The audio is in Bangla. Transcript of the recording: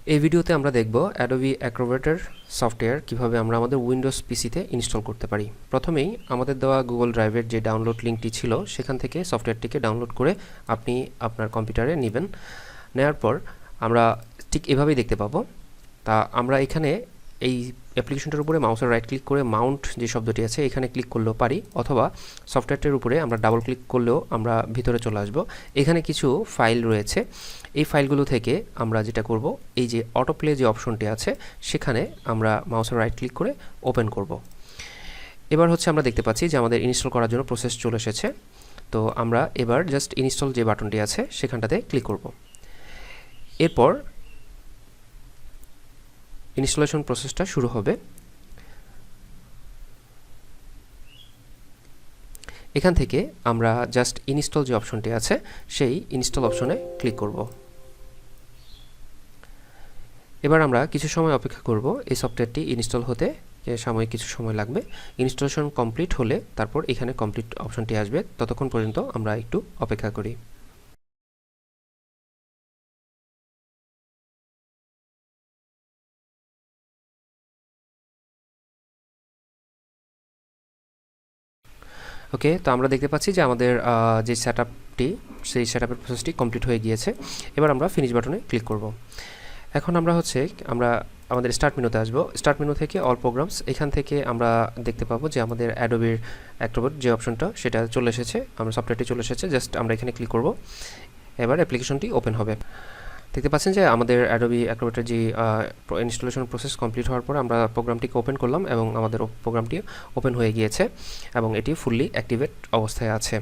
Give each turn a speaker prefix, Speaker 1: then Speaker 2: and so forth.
Speaker 1: এই ভিডিওতে আমরা দেখব অ্যাডোবি অ্যাক্রোব্যাটের সফটওয়্যার কিভাবে আমরা আমাদের উইন্ডোজ পিসিতে ইনস্টল করতে পারি। প্রথমেই আমাদের দেওয়া গুগল ড্রাইভের যে ডাউনলোড লিঙ্কটি ছিল সেখান থেকে সফটওয়্যারটিকে ডাউনলোড করে আপনি আপনার কম্পিউটারে নেবেন। নেওয়ার পর আমরা ঠিক এভাবেই দেখতে পাবো। তা আমরা এখানে এই অ্যাপ্লিকেশনটার উপরে মাউসের রাইট ক্লিক করে মাউন্ট যে শব্দটি আছে এখানে ক্লিক করলেও পারি, অথবা সফটওয়্যারটির উপরে আমরা ডাবল ক্লিক করলেও আমরা ভিতরে চলে আসব। এখানে কিছু ফাইল রয়েছে, এই ফাইলগুলো থেকে আমরা যেটা করব, এই যে অটো প্লে যে অপশনটি আছে সেখানে আমরা মাউসের রাইট ক্লিক করে ওপেন করব। এবার হচ্ছে আমরা দেখতে পাচ্ছি যে আমাদের ইনস্টল করার জন্য প্রসেস চলে এসেছে। তো আমরা এবার জাস্ট ইনস্টল যে বাটনটি আছে সেখানটাতে ক্লিক করব। এরপর ইনস্টলেশন প্রসেসটা শুরু হবে। এখান থেকে আমরা জাস্ট ইনস্টল যে অপশনটি আছে সেই ইনস্টল অপশনে ক্লিক করব। এবার আমরা কিছু সময় অপেক্ষা করব এই সফটওয়্যারটি ইনস্টল হতে, সাময়িক কিছু সময় লাগবে। ইনস্টলেশন কমপ্লিট হলে তারপর এখানে কমপ্লিট অপশনটি আসবে, ততক্ষণ পর্যন্ত আমরা একটু অপেক্ষা করি। ওকে, তো আমরা দেখতে পাচ্ছি যে আমাদের যে সেটআপটি সেই সেটআপের প্রসেসটি কমপ্লিট হয়ে গিয়েছে। এবার আমরা ফিনিশ বাটনে ক্লিক করব। এখন আমরা আমাদের স্টার্ট মেনুতে আসব। স্টার্ট মেনু থেকে অল প্রোগ্রামস, এখান থেকে আমরা দেখতে পাবো যে আমাদের অ্যাডোবির অ্যাক্রোব্যাট যে অপশনটা সেটা চলে এসেছে, আমরা সফটওয়্যারটি চলে এসেছে। জাস্ট আমরা এখানে ক্লিক করব, এবার অ্যাপ্লিকেশনটি ওপেন হবে। দেখতে পাচ্ছেন যে আমাদের অ্যাডোবি অ্যাক্রোব্যাটের যে ইনস্টলেশন প্রসেস কমপ্লিট হওয়ার পর আমরা প্রোগ্রামটিকে ওপেন করলাম এবং আমাদের প্রোগ্রামটি ওপেন হয়ে গিয়েছে এবং এটি ফুললি অ্যাক্টিভেট অবস্থায় আছে।